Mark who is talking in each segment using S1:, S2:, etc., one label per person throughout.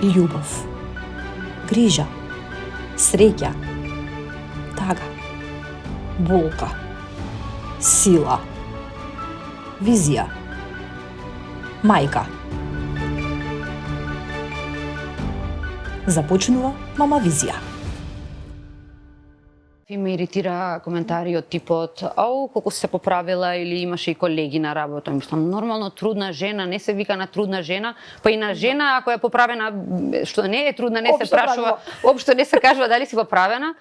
S1: љубов, грижа, среќа, тага, болка, сила, визија, мајка. Започнува Мама Визија.
S2: И ме иритира коментари од типот "Ау, колку се поправила" или имаше и колеги на работа. Мислам, нормално трудна жена, не се вика на трудна жена, па и на жена ако е поправена, што не е трудна, не се прашува, општо не се кажува дали си поправена.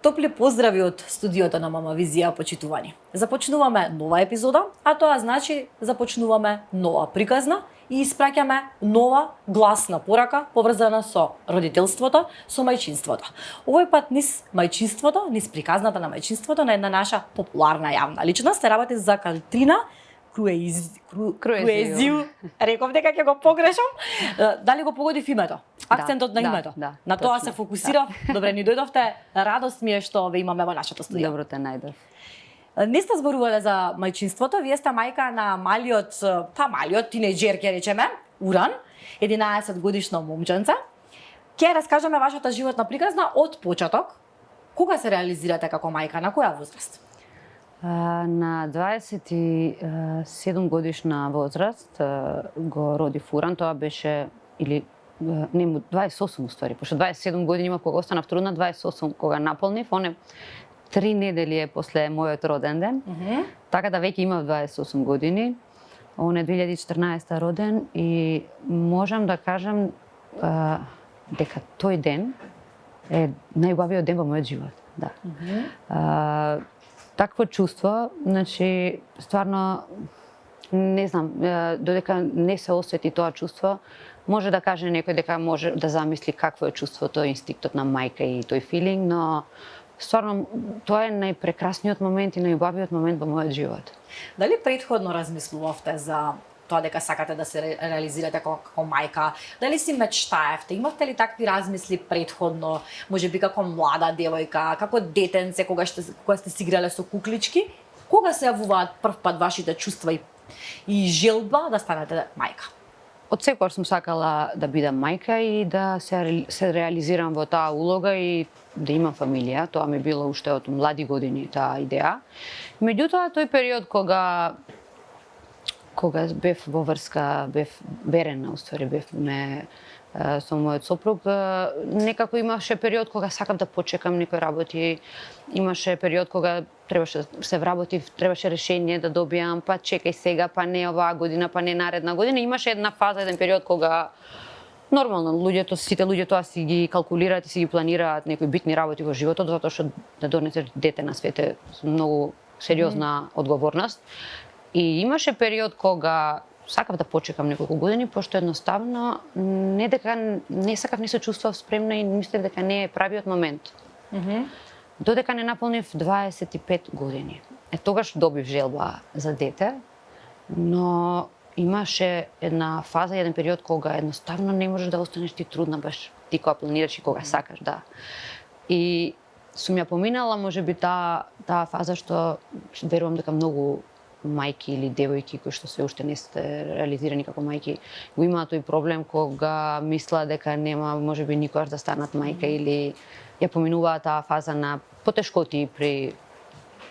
S1: Топли поздрави од студиото на Мама Визија, почитувани. Започнуваме нова епизода, а тоа значи започнуваме нова приказна и испраќаме нова гласна порака поврзана со родителството, со мајчинството. Овој пат низ мајчинството, низ приказната на мајчинството на една наша популарна јавна личност, се работи за Катрина Круезију. Реков дека ќе го погрешам. Дали го погодив името? Акцентот на името. На тоа се фокусирав. Добре, ни дојдовте. Радост ми е што ве имаме во нашето студио.
S2: Добро те најдов.
S1: Не сте зборувале за мајчинството, вие сте мајка на малиот тинејџер, ќе речеме, Уран, 11 годишно момченце. Ќе раскажеме вашата животна приказна од почеток. Кога се реализирате како мајка, на која возраст?
S2: На 27 годишна возраст го роди Уран, тоа беше или не 28 уствари, пошто 27 години има кога останав трудна, 28 кога наполнив, оне 3 недели е после мојот роден ден. Така да веќе имав 28 години. Он е 2014 роден и можам да кажам дека тој ден е најубавиот ден во мојот живот. Да. Такво чувство, значи, стварно, не знам, додека не се осети тоа чувство, може да каже некој дека може да замисли какво е чувството, инстинктот на мајка и тој филинг, но стварно тоа е најпрекрасниот момент и најубавиот момент во мојот живот.
S1: Дали претходно размислувавте за тоа дека сакате да се реализирате како мајка? Дали си мечтаевте? Имавте ли такви размисли претходно, можеби како млада девојка, како детенце кога сте си играле со куклички? Кога се јавуваат првпат вашите чувства и желба да станете мајка?
S2: Од секогаш сум сакала да бидам мајка и да се реализирам во таа улога и да имам фамилија. Тоа ми било уште од млади години таа идеја. Меѓутоа, тој период кога бев во врска, бев берена, уствари бевме со мојот сопруг, некако имаше период кога сакав да почекам некои работи, имаше период кога требаше се вработив, требаше решение да добијам, па чекај сега, па не оваа година, па не наредна година. Имаше една фаза, еден период кога нормално сите луѓе тоа си ги калкулираат и си ги планираат некои битни работи во животот, затоа што да донесеш дете на свет е много сериозна одговорност. И имаше период кога сакав да почекам неколку години, пошто едноставно не сакав, не се чувствував спремна и мислев дека не е правиот момент. Додека не наполнив 25 години. Тогаш добив желба за дете, но имаше една фаза, еден период кога едноставно не можеш да останеш ти трудна баш ти кога планираш и кога сакаш, да. И сум ја поминала можеби таа фаза што верувам дека многу мајки или девојки кои што се уште не сте реализирани како мајки го имаат тој проблем кога мислат дека нема можеби никогаш да станат мајка или ја поминуваат таа фаза на потешкоти при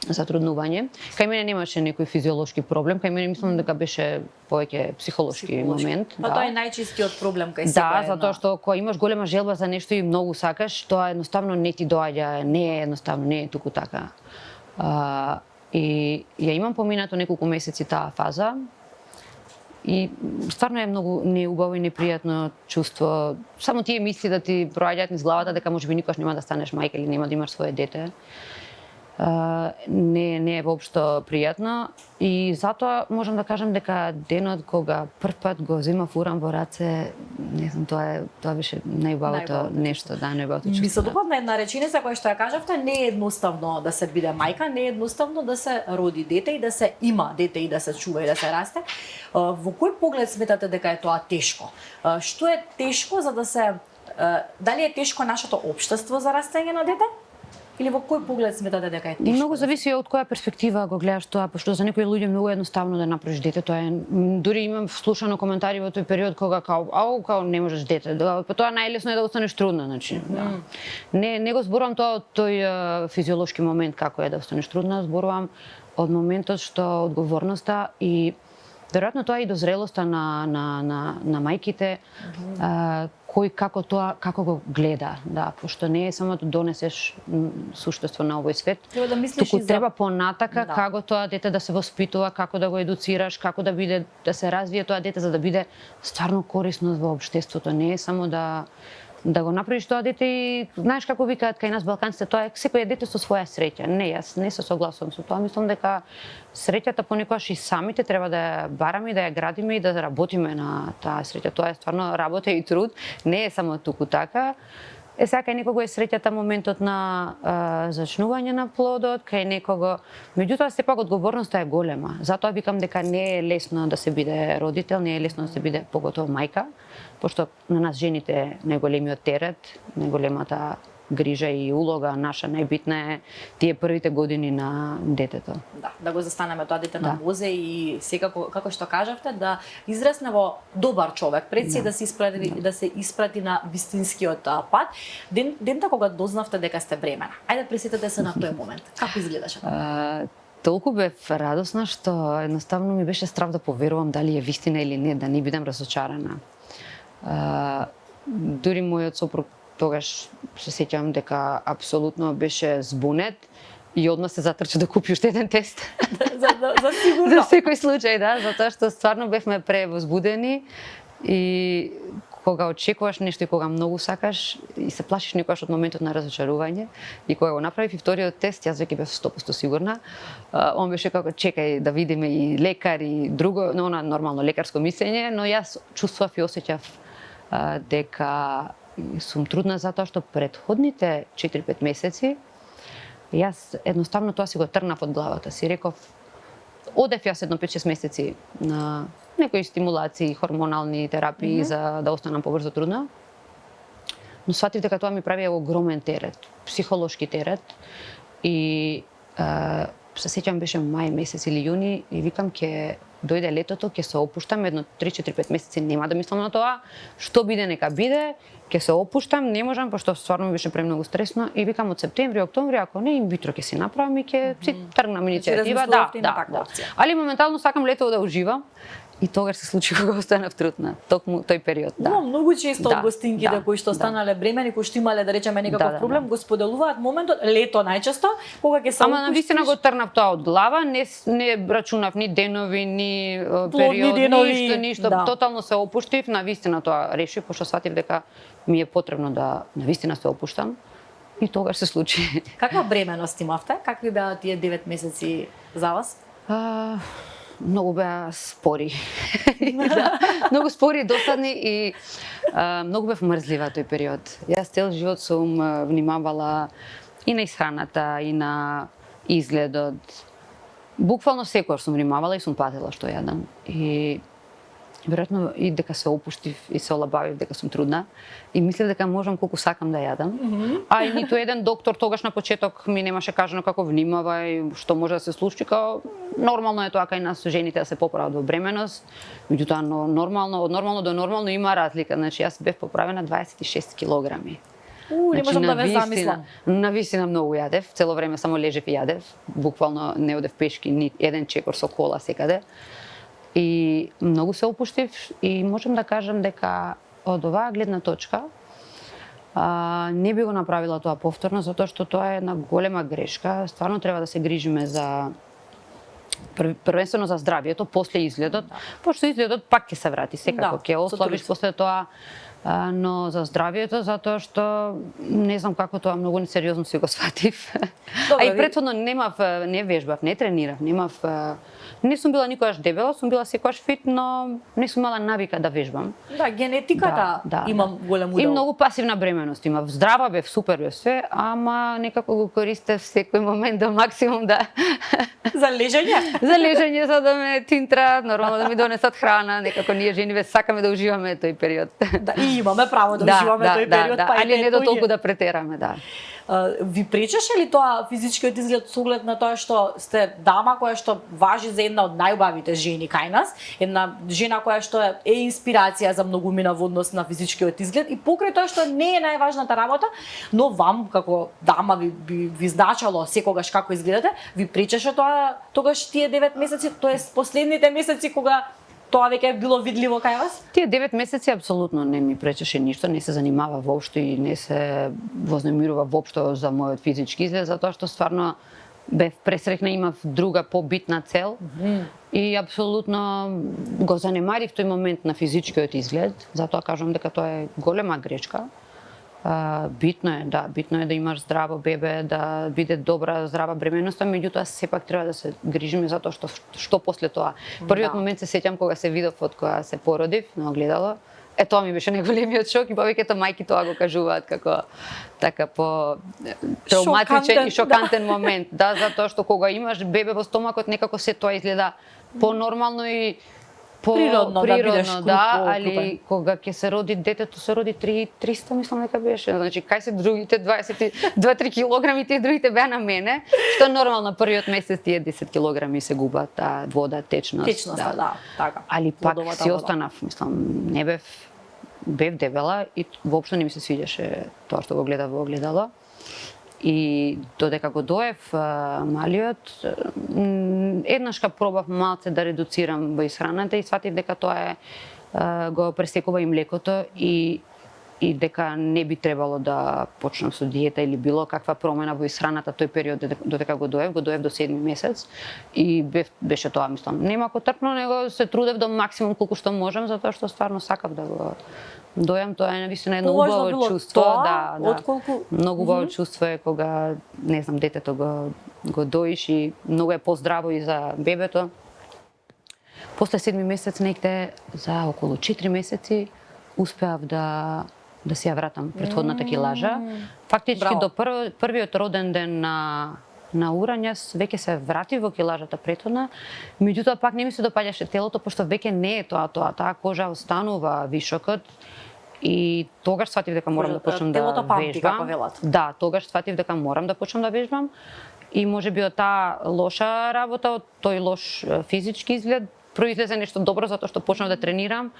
S2: затруднување. Кај мене немаше некој физиолошки проблем, кај мене мислам дека беше повеќе психолошки момент.
S1: Па тоа е најчистиот проблем кај
S2: секој. Да, затоа што кога имаш голема желба за нешто и многу сакаш, тоа едноставно не ти доаѓа, не е едноставно, не е туку така. И ја имам поминато неколку месеци таа фаза и стварно е многу неубаво и непријатно чувство. Само тие мисли да ти проаѓаат низ главата дека можеби никош нема да станеш мајка или нема да имаш свое дете. Не е воопшто пријатно и затоа можам да кажам дека денот кога првпат го земав Уран во раце, не знам, тоа беше најубавото нешто, да, најубавото чувство.
S1: Ми се допадна една реченица која што ја кажавте, не е едноставно да се биде мајка, не е едноставно да се роди дете и да се има дете и да се чува и да се расте. Во кој поглед сметате дека е тоа тешко? Што е тешко за да се Дали е тешко нашето општество за растење на дете? Или во кој поглед сметате дека е тешко?
S2: Многу зависи од која перспектива го гледаш тоа, пошто за некои луѓе многу едноставно да направиш дете. Тоа е, дури имам слушано коментари во тој период кога као не можеш дете. Па тоа најлесно е да останеш трудна, значи. Да. Не го зборувам тоа од тој физиолошки момент како е да останеш трудна, зборувам од моментот што одговорноста и веројатно тоа и дозрелоста на мајките, кој како го гледа, да, пошто не е само да донесеш суштество на овој свет,
S1: треба да мислиш
S2: туку
S1: и за...
S2: треба понатака како тоа дете да се воспитува, како да го едуцираш, како да биде, да се развие тоа дете за да биде стварно корисно во општеството, не е само да го направиш тоа дете и знаеш како викаат кај нас балканците, тоа е секој дете со своја среќа. Не, јас не се согласувам со тоа, мислам дека среќата понекогаш и самите треба да ја бараме и да ја градиме и да работиме на таа среќа. Тоа е стварно работа и труд, не е само туку така. Сега кај некого е среќата моментот на зачнување на плодот, кај некого, меѓутоа сепак одговорноста е голема. Затоа викам дека не е лесно да се биде родител, не е лесно да се биде поготово мајка, пошто на нас жените е најголемиот терет, најголемата грижа и улога наша најбитна е тие првите години на детето.
S1: Да го застанеме тоа дете на мозе и секако како што кажавте да израсне во добар човек, пред се да се испрати на вистинскиот пат. Дента кога дознавте дека сте бремена. Ајде пресетете се на тој момент. Како изгледаше тоа?
S2: Толку бев радосна што едноставно ми беше страв да поверувам дали е вистина или не, да не бидам разочарана. Дури мојот сопруг тогаш се сеќавам дека апсолутно беше збунет и одма се затрча да купи уште еден тест.
S1: За сигурно.
S2: За секој случај, да, затоа што стварно бевме превозбудени и кога очекуваш нешто и кога многу сакаш и се плашиш некогаш од моментот на разочарување и кога го направив и вториот тест, јас веќе бев 100% сигурна. Он беше како чекај да видиме и лекар и друго, но она нормално лекарско мислење, но јас чувствував и осеќав дека сум трудна затоа што претходните 4-5 месеци јас едноставно тоа си го трнав од главата си. Реков, одев јас едно 5-6 месеци на некои стимулации, хормонални терапии за да останам побрзо трудна. Но сватив дека тоа ми прави огромен терет, психолошки терет и се сеќам беше мај месец или јуни и викам ќе дојде летото, ќе се опуштам едно 3-4-5 месеци, нема да мислам на тоа, што биде нека биде, ќе се опуштам, не можам пошто стварно ми беше премногу стресно и викам од септември, октомври, ако не инвитро ќе си направам и ќе си тргнам иницијатива, да. Али моментално сакам летово да уживам. И тогаш се случи кога останав трудна, токму тој период, да.
S1: Но многу често од гостинките кои што станале бремени, кои што имале да речеме некаков проблем, го споделуваат моментот лето најчесто кога ќе се
S2: Ама навистина го трнав тоа од глава, не рачунав ни денови, ни период, ништо, тотално се опуштив, навистина тоа решив, пошто сватив дека ми е потребно да навистина се опуштам. И тогаш се случи.
S1: Каква бременост имавте? Какви беа тие 9 месеци за вас?
S2: Многу беа спори. Многу спори, досадни и многу бев мрзлива тој период. Јас цел живот сум внимавала и на исхраната, и на изгледот. Буквално секојаш сум внимавала и сум пазела што јадам. И веројатно и дека се опуштив и се олабавив дека сум трудна и мислев дека можам колку сакам да јадам. А и ниту еден доктор тогаш на почеток ми немаше кажано како внимавај, што може да се случи, као нормално е тоа кај нас жените да се поправат во бременост, меѓутоа нормално, од нормално до нормално има разлика. Значи јас бев поправена 26 килограми.
S1: Не можам да ве замислам.
S2: Навистина многу јадев, цело време само лежев и јадев, буквално не одев пешки, ни еден чекор со кола секаде. И многу се опуштив и можам да кажам дека од оваа гледна точка не би го направила тоа повторно, затоа што тоа е една голема грешка. Стварно треба да се грижиме за првенствено за здравието, после изгледот, пошто изгледот пак ќе се врати, секако ќе ослабиш после тоа, но за здравието затоа што не знам како тоа многу несериозно си го сватив. А и претходно не вежбав, не тренирав, не сум била никогаш дебела, сум била секогаш фит, но не сум имала навика да вежбам.
S1: Да, генетиката имам голем удел.
S2: И многу пасивна бременост имав. Здрава бев, супер бев све, ама некако го користев секој момент до максимум да
S1: за лежење.
S2: за лежење, за да ме тинтра, нормално да ми донесат храна, некако ние жениве сакаме да уживаме тој период.
S1: Да, и имаме право да уживаме тој период, па
S2: али не до толку да претераме, да.
S1: Ви пречеше ли тоа физичкиот изглед со оглед на тоа што сте дама која што важи за една од најубавите жени кај нас, една жена која што е инспирација за многумина во однос на физичкиот изглед и покрај тоа што не е најважната работа, но вам како дама ви значало секогаш како изгледате, ви пречеше тоа тогаш тие 9 месеци, тоест последните месеци кога тоа веќе било видливо кај вас?
S2: Тие 9 месеци апсолутно не ми пречеше ништо, не се занимава воопшто и не се вознемирува воопшто за мојот физички изглед, затоа што стварно бев пресрекна, имав друга побитна цел и апсолутно го занемарив тој момент на физичкиот изглед, затоа кажам дека тоа е голема грешка. Битно е да имаш здраво бебе, да биде добра здрава бременоста, меѓутоа сепак треба да се грижиме за тоа што после тоа. Првиот момент се сеќам кога се видов од кога се породив на огледало. Тоа ми беше најголемиот шок и повеќето мајки тоа го кажуваат како така по травматичен и шокантен момент, да, затоа што кога имаш бебе во стомакот некако се тоа изгледа понормално и
S1: природно да бидеш
S2: али кога ќе се роди детето, се роди 300, мислам дека беше. Значи, кај се другите 22-3 килограми, тие другите беа на мене, што е нормално, првиот месец тие 10 килограми се губат, вода, течност.
S1: Течност, да, така.
S2: Али пак си останав, мислам, не бев дебела и воопшто не ми се свиѓаше тоа што го гледав во огледало. И додека го доев малиот, еднашка пробав малце да редуцирам во исхраната и сватив дека тоа го пресекува и млекото и дека не би требало да почнам со диета или било каква промена во исхраната тој период додека го доев до 7 месец и беше тоа, мислам, немако трпно, него се трудев до максимум колку што можам, затоа што стварно сакав да го дојам, тоа е навистина едно убаво чувство,
S1: отколку
S2: многу убаво чувство е кога, не знам, детето го доиш и многу е поздраво и за бебето. После 7 месец негде за околу 4 месеци успеав да се ја вратам претходната килажа. Фактички до првиот роден ден на Уран, јас веќе се вратив во килажата претходна, меѓутоа пак не ми се допаѓаше телото, пошто веќе не е тоа, таа кожа останува вишокот и тогаш сватив дека морам да почнам да вежбам. Да, тогаш сватив дека морам да почнам да вежбам и можеби од таа лоша работа, од тој лош физички изглед, произлезе нешто добро затоа што почнав да тренирам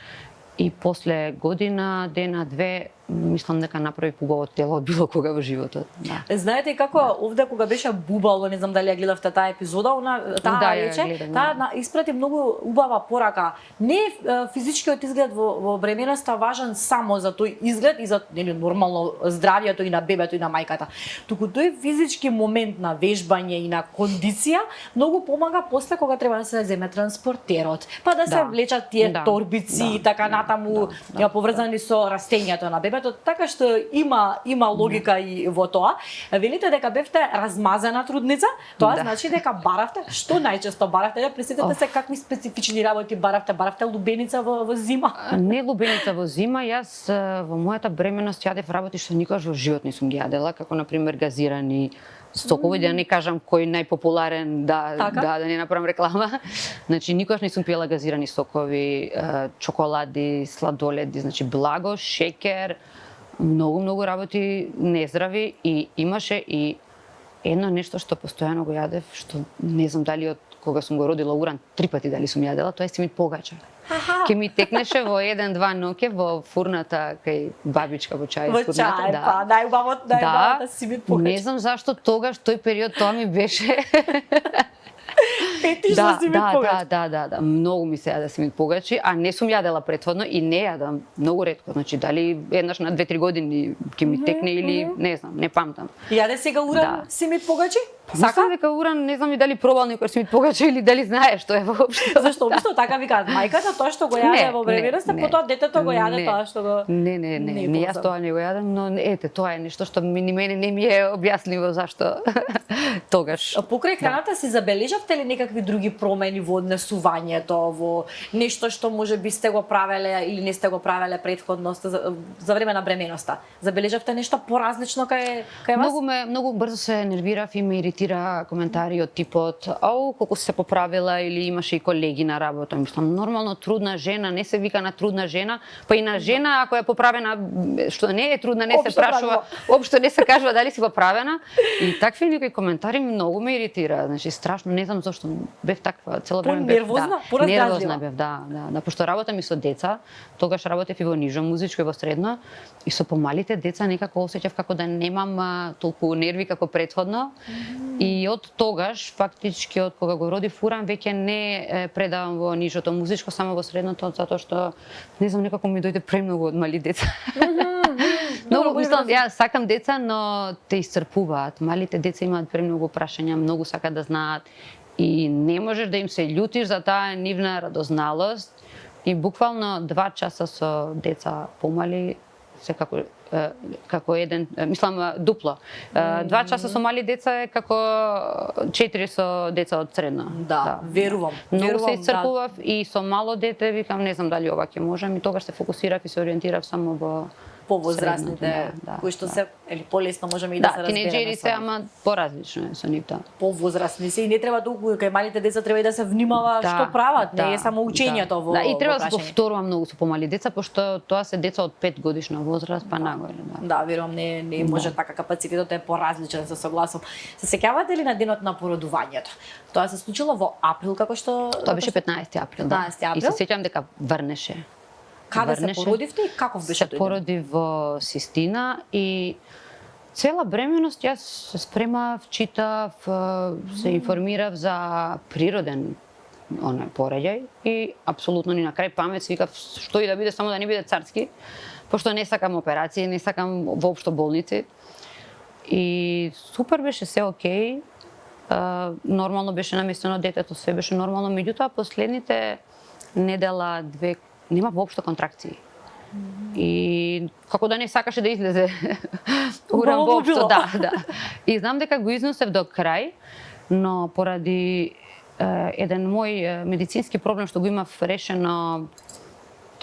S2: и после година, дена, две, мислам дека направи убаво тело од било кога во животот. Да.
S1: Знаете како овде кога беше Бубало, не знам дали ја гледавте таа епизода, таа рече, таа испрати многу убава порака. Не физичкиот изглед во бременоста важен само за тој изглед и за нормално здравјето и на бебето и на мајката, туку тој физички момент на вежбање и на кондиција многу помага после кога треба да се земе транспортерот, па да се влечат тие торбици и така натаму поврзани со растењето на бебето, така што има логика и во тоа. Велите дека бевте размазана трудница, тоа значи дека баравте, што најчесто баравте? Да пресетете се какви специфични работи баравте лубеница во зима?
S2: Не лубеница во зима, јас во мојата бременост јадев работи што никогаш во живот не сум ги јадела, како на пример газирани сокови, да не кажам кој најпопуларен, да не направам реклама. Значи никогаш не сум пиела газирани сокови, чоколади, сладоледи, значи благо, шеќер, многу работи нездрави и имаше и едно нешто што постојано го јадев, што не знам дали од кога сум го родила Уран 3 пати дали сум јадела, тоа е симит погача. Ке ми текнеше во 1-2 ноќе во фурната кај бабичка во чај.
S1: Во чај, па најубавата симит погача.
S2: Не знам зашто тогаш тој период тоа ми беше
S1: фетишно симит погачи.
S2: Да, многу ми се јаде симит погачи, а не сум јадела претходно и не јадам многу ретко, значи дали еднаш на 2-3 години ќе ми текне или не знам, не памтам.
S1: Јаде сега Уран симит погачи?
S2: Мислам дека Уран, не знам и дали пробал некој симит погачи или дали знае што е воопшто.
S1: Зашто обично така викаат мајката тоа што го јаде во бременоста, потоа детето го јаде тоа што го
S2: Не, јас тоа не го јадам, но ете тоа е нешто што ни мене не ми е објаснливо зашто тогаш.
S1: Покрај храната си забележавте ли некакви други промени во однесувањето, во нешто што можеби сте го правеле или не сте го правеле претходно за време на бременоста? Забележавте нешто поразлично кај вас?
S2: Многу брзо се нервирав и ме иритира коментари од типот "Ау, колку си се поправила" или имаше и колеги на работа. Мислам, нормално трудна жена, не се вика на трудна жена, па и на жена ако е поправена, што не е трудна, не се прашува, општо не се кажува дали си поправена. И такви некои коментари многу ме иритира. Значи страшно, не знам зошто бев таква цело време бев.
S1: Нервозна,
S2: нервозна бев, да, пошто работам и со деца, тогаш работев и во нижо музичко и во средно, и со помалите деца некако осеќав како да немам толку нерви како претходно. И од тогаш, фактички од кога го родив Фуран, веќе не предавам во нижото музичко, само во средното, затоа што не знам, некако ми дојде премногу од мали деца. Многу мислам, ја сакам деца, но те исцрпуваат. Малите деца имаат премногу прашања, многу сакаат да знаат и не можеш да им се љутиш за таа нивна радозналост. И буквално 2 часа со деца помали, секако како еден, мислам дупло. 2 часа со мали деца е како 4 со деца од средно.
S1: Да, верувам.
S2: Многу се исцрпував и со мало дете викам не знам дали ова ќе можам и тогаш се фокусирав и се ориентирав само во
S1: повозрастните, кои што се или полесно можеме и да се разбереме.
S2: Да, тинеџери се, ама поразлично е со нив, да.
S1: Повозрастни се и не треба толку, кај малите деца треба и да се внимава што прават, не е само учењето во.
S2: Да, и треба да се повторува многу со помали деца, пошто тоа се деца од 5 годишна возраст па нагоре, да.
S1: Да, верувам не може така, капацитетот е поразличен, се согласувам. Се сеќавате ли на денот на породувањето? Тоа се случило во април, како што
S2: тоа беше 15 април, да.
S1: 15 април.
S2: И се сеќавам дека врнеше.
S1: Каде се породивте и каков беше тој ден?
S2: Се породив во Систина и цела бременост јас се спремав, читав, се информирав за природен пораѓај и апсолутно ни на крај памет си викав што и да биде, само да не биде царски, пошто не сакам операции, не сакам воопшто болници. И супер беше, се окей. Нормално беше наместено детето, све беше нормално, меѓутоа последните недела, 2 нема воопшто контракции. И како да не сакаше да излезе уран воопшто, да. И знам дека го износев до крај, но поради еден мој медицински проблем што го имав решено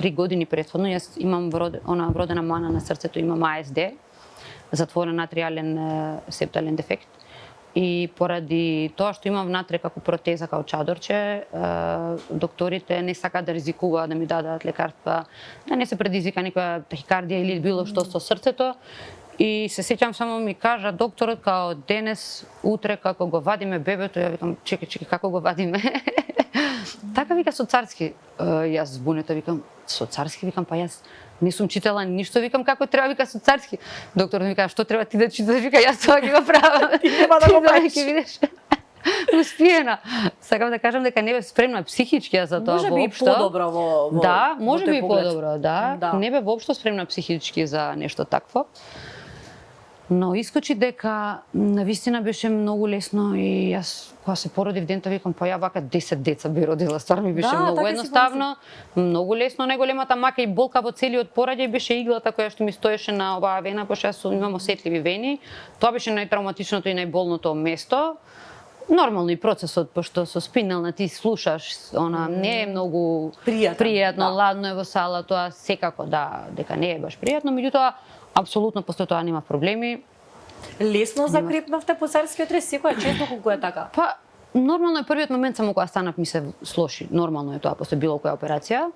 S2: 3 години претходно, јас имам вродена мана на срцето, имам АСД, затворен атриален септален дефект. И поради тоа што имам внатре како протеза, како чадорче, докторите не сакаат да ризикуваат да ми дадат лекарства, да не се предизвика некоја тахикардија или било што со срцето. И се сеќам само ми кажа докторот као денес, утре како го вадиме бебето, ја викам чекај, како го вадиме? Така вика со царски. Јас збунета викам со царски, викам па јас не сум читала ништо, викам како треба вика со царски. Докторот ми кажа што треба ти да читаш, вика јас тоа ќе го правам.
S1: Ти нема да го правиш.
S2: Ќе видиш. Успиена. Сакам да кажам дека не бев спремна психички за тоа воопшто.
S1: Може би и подобро во
S2: да, може би и
S1: поглед.
S2: подобро, да. Не бев воопшто спремна психички за нешто такво. Но искочи дека навистина беше многу лесно и јас кога се породив дента викам па ја вака 10 деца би родила, стварно ми беше многу така едноставно, многу лесно, најголемата мака и болка во целиот пораѓај беше иглата која што ми стоеше на оваа вена, пошто јас имам осетливи вени. Тоа беше најтравматичното и најболното место. Нормално и процесот, пошто со спинална ти слушаш, она не е многу пријатно, ладно е во сала, тоа секако дека не е баш пријатно, меѓутоа апсолутно после тоа нема проблеми.
S1: Лесно закрепнавте по царскиот рез, секоја често колку е така?
S2: Па нормално е првиот момент само кога станав ми се слоши, нормално е тоа после било која операција,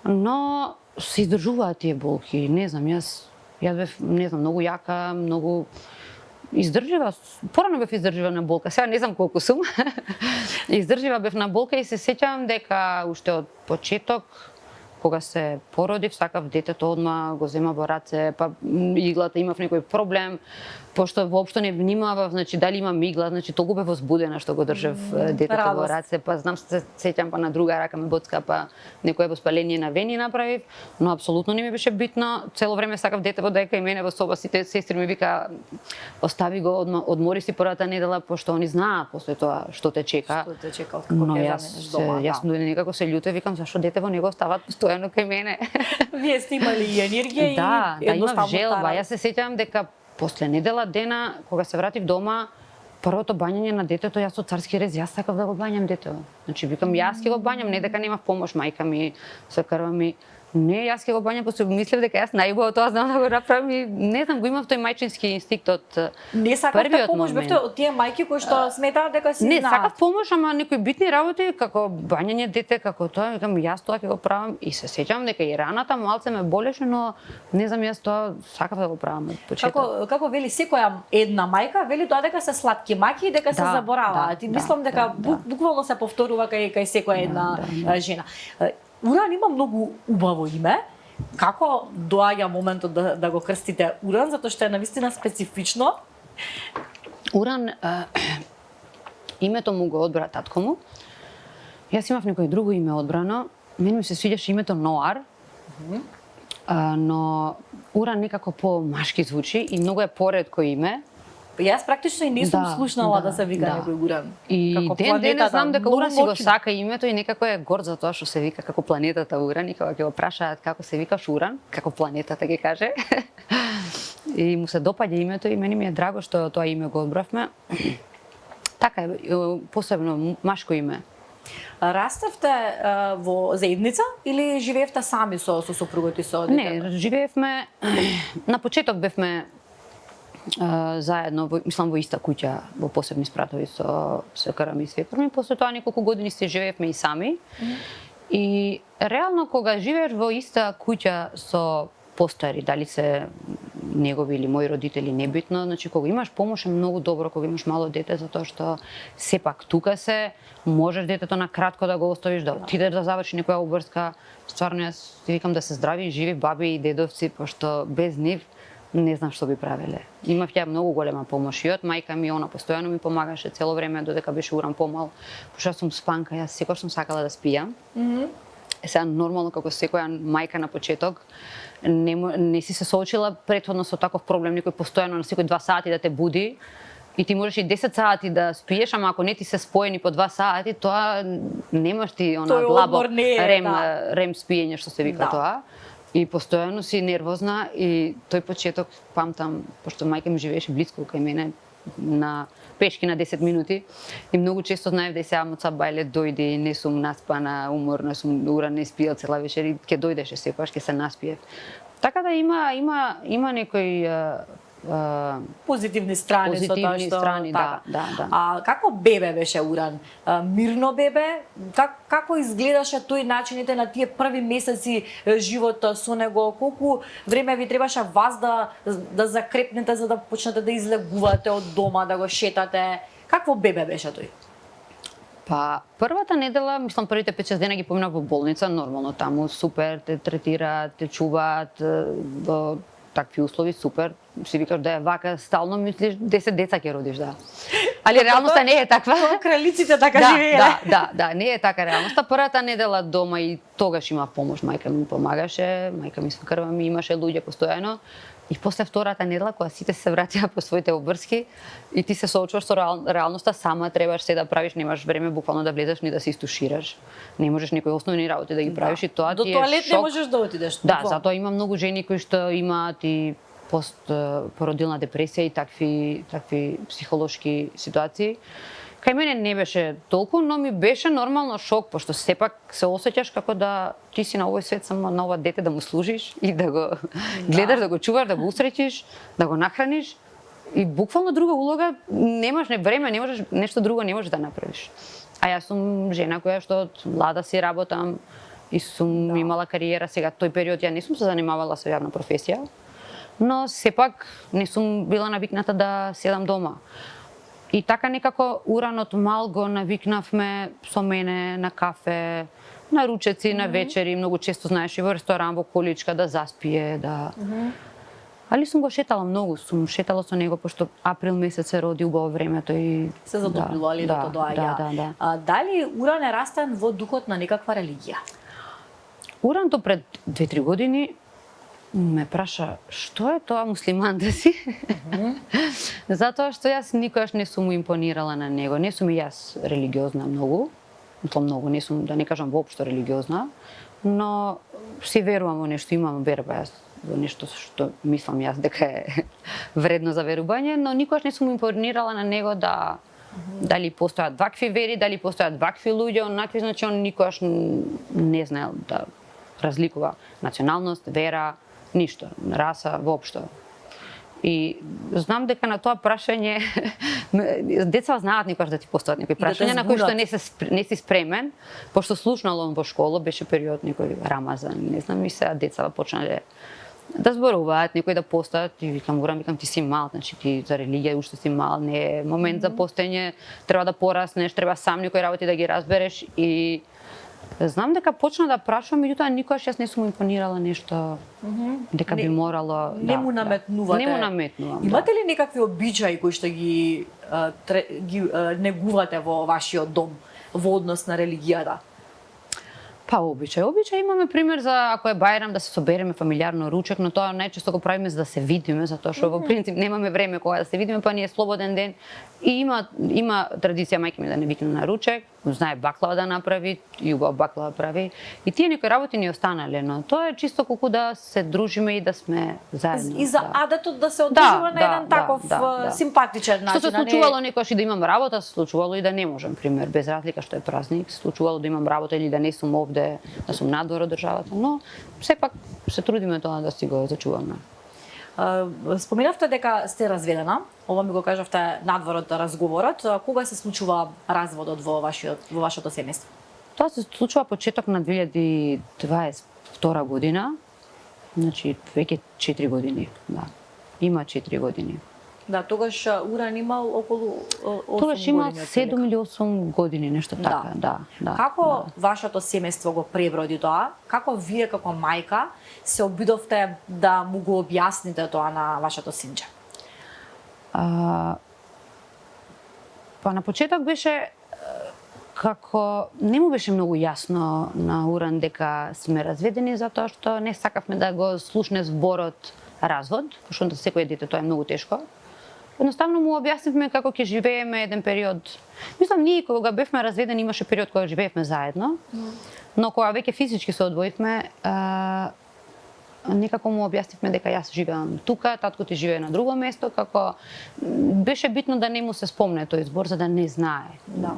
S2: но се издржуваат тие болки, не знам, јас бев, не знам, многу јака, многу издржива, порано бев издржива на болка, сега не знам колку сум. Издржива бев на болка и се сеќавам дека уште од почеток кога се породив, сакав детето одма го зема во раце, па иглата имав некој проблем, пошто воопшто не внимавав, значи дали имам игла, значи толку бев возбудена што го држев детето во раце, па знам се сеќам па на друга рака ме боцка, па некое воспаление на вени направив, но апсолутно не ми беше битно. Цело време сакав дете во дека и мене во соба, сите сестри ми вика остави го, одмори си првата недела, пошто они знаат после тоа што те чека.
S1: Што те чека од како ќе заменеш дома.
S2: Јас некако се љутев, викам зашто дете во него остават постојано кај мене.
S1: Вие сте имали и енергија
S2: и имав желба. Јас се сеќавам дека после недела дена, кога се вратив дома, првото бањање на детето, јас со царски рез, јас сакав да го бањам детето. Значи, викам, јас ќе го бањам, не дека немав помош, мајка ми, свекрва ми. Не, јас ќе го бањам, после мислев дека јас најубаво тоа знам да го направам и не знам, го имав тој мајчински инстинкт од
S1: Не сакавте
S2: првиот
S1: помош,
S2: момент.
S1: бевте од тие мајки кои што сметаат дека си
S2: Не,
S1: знаат.
S2: сакав помош, ама некои битни работи, како бањање дете, како тоа, викам, јас тоа ќе го правам и се сеќавам дека и раната малце ме болеше, но не знам, јас тоа сакав да го правам од почеток.
S1: Како вели секоја една мајка, вели тоа дека се сладки маки и дека се
S2: Да,
S1: забораваат.
S2: да,
S1: И мислам дека
S2: да.
S1: буквално се повторува кај секоја една
S2: да.
S1: жена. Уран има многу убаво име. Како доаѓа моментот да го крстите Уран, затоа што е навистина специфично?
S2: Уран, името му го одбра татко му. Јас имав некој друго име одбрано. Мене ми се свиѓаше името Ноар, но Уран некако по-машки звучи и многу е поретко име.
S1: Јас практично и не сум слушнала да се вика некој Уран.
S2: И
S1: Како
S2: ден
S1: планетата,
S2: знам дека
S1: многу
S2: Уран си го
S1: моќно.
S2: сака името и некако е горд за тоа што се вика како планетата Уран и кога ќе го прашаат како се викаш Уран, како планетата ќе каже. И му се допаѓа името и мене ми е драго што тоа име го одбравме. Така е, посебно машко име.
S1: Раставте во заедница или живеевте сами со сопругот и со детето?
S2: Не, живеевме на почеток бевме заедно, мислам во иста куќа, во посебни спратови со свекрва ми и свекор ми. После тоа неколку години се живеевме и сами. И реално кога живееш во иста куќа со постари, дали се негови или мои родители, небитно, значи кога имаш помош е многу добро кога имаш мало дете, затоа што сепак тука се, можеш детето на кратко да го оставиш, да отидеш да заврши некоја обврска. Стварно јас ти викам да се здрави и живи баби и дедовци, пошто без нив не знам што би правеле. Имав ја многу голема помош и од мајка ми, она постојано ми помагаше цело време додека беше Уран помал. Пошто јас сум спанка, јас секогаш сум сакала да спијам. Сега нормално како секоја мајка на почеток не си се соочила претходно со таков проблем, некој постојано на секој 2 сати да те буди и ти можеш и 10 сати да спиеш, ама ако не ти се споени по 2 сати, тоа немаш ти она длабок рем спиење што се вика тоа. И постојано си нервозна и тој почеток памтам, пошто мајка ми живееше блиску кај мене на пешки на 10 минути и многу често знаев да сега моца бајле дојде и не сум наспана, уморна сум, Уран не спиел цела вечер и ќе дојдеше секогаш, ќе се наспиев. Така да има некои
S1: позитивни страни со тоа што
S2: страни,
S1: така.
S2: да.
S1: А како бебе беше Уран? Мирно бебе? Како изгледаше тој начините на тие први месеци живот со него? Колку време ви требаше вас да закрепнете за да почнете да излегувате од дома, да го шетате? Какво бебе беше тој?
S2: Па, првата недела, мислам првите 5-6 дена ги поминав во болница, нормално таму супер, те третираат, те чуваат во такви услови, супер. Си викаш да е вака, стално мислиш 10 деца ќе родиш, да. Али реалноста не е таква.
S1: Кралиците така живееле.
S2: Да, не е така реалноста. Првата недела дома и тогаш има помош, мајка ми помагаше, мајка ми свекрва ми имаше луѓе постојано. И после втората недела, кога сите се вратија по своите обврски и ти се соочуваш со реалноста, сама требаш се да правиш, немаш време буквално да влезеш ни да се истушираш. Не можеш некои основни работи да ги правиш и тоа ти е шок.
S1: До тоалет не можеш да отидеш.
S2: Да, затоа има многу жени кои што имаат и постпородилна депресија и такви психолошки ситуации. Кај мене не беше толку, но ми беше нормално шок, пошто сепак се осеќаш како да ти си на овој свет само на ова дете да му служиш и да го гледаш, да го чуваш, да го усреќиш, да го нахраниш. И буквално друга улога немаш време, не можеш нешто друго не можеш да направиш. А јас сум жена која што од млада си работам и сум имала кариера, сега тој период ја не сум се занимавала со јавна професија, но сепак не сум била навикната да седам дома. И така некако Уранот мал го навикнавме со мене на кафе, на ручеци, на вечери, многу често знаеш и во ресторан, во количка да заспие, да. Али сум го шетала многу, сум шетала со него пошто април месец се роди, убаво времето и
S1: се затоплило, али да доаѓа.
S2: Да.
S1: Дали Уран е растен во духот на некаква религија?
S2: Уран до пред 2-3 години ме праша што е тоа муслиман да си. Затоа што јас никогаш не сум му импонирала на него. Не сум и јас религиозна многу. Многу не сум, да не кажам воопшто религиозна, но си верувам во нешто, имам верба јас во нешто што мислам јас дека е вредно за верување, но никогаш не сум импонирала на него дали постојат вакви вери, дали постојат вакви луѓе, онакви, значи он никогаш не знаел да разликува националност, вера, ништо, раса воопшто. И знам дека на тоа прашање деца знаат никогаш да ти постават некои прашања на кои што не си спремен, пошто слушнало во школа, беше период некој Рамазан, не знам, и сега децава почнале да зборуваат, некои да постат и викам ти си мал, значи ти за религија уште си мал, не е момент за постоење, треба да пораснеш, треба сам некои работи да ги разбереш и знам дека почна да прашувам, меѓутоа никогаш јас не сум импонирала нешто дека би морало
S1: не му наметнувате.
S2: Не му наметнувам.
S1: Имате ли некакви обичаи кои што ги негувате во вашиот дом во однос на религијата?
S2: Па обичај имаме пример за ако е бајрам да се собереме фамилиарно ручек, но тоа најчесто го правиме за да се видиме, затоа што во принцип немаме време кога да се видиме, па ни е слободен ден. И има традиција мајка ми да не викне на ручек, знае баклава да направи, и убава баклава прави. И тие некои работи ни останале, но тоа е чисто колку да се дружиме и да сме заедно.
S1: И за адетот да се одржува на еден таков симпатичен начин.
S2: Што се случувало некогаш и да имам работа, се случувало и да не можам, пример, без разлика што е празник, се случувало да имам работа или да не сум овде, да сум надвор од државата, но сепак се трудиме тоа да си го зачуваме.
S1: Споменавте дека сте разведена, ова ми го кажавте надвор од разговорот. Кога се случува разводот во вашето семејство?
S2: Тоа се случува почеток на 2022 година, значи веќе 4 години, да. Има 4 години.
S1: Да, тогаш Уран имал околу 8 години.
S2: Тогаш има 7 или 8 години, нешто така, да.
S1: Како вашето семејство го преброди тоа? Како вие како мајка се обидовте да му го објасните тоа на вашето синче?
S2: Па на почеток беше како не му беше многу јасно на Уран дека сме разведени затоа што не сакавме да го слушне зборот развод, пошто за секој дете тоа е многу тешко. Едноставно му објаснивме како ќе живееме еден период. Мислам, ние кога бевме разведени имаше период кога живеевме заедно, но кога веќе физички се одвоивме, некако му објаснивме дека јас живеам тука, татко ти живее на друго место, како беше битно да не му се спомне тој збор за да не знае.
S1: Да.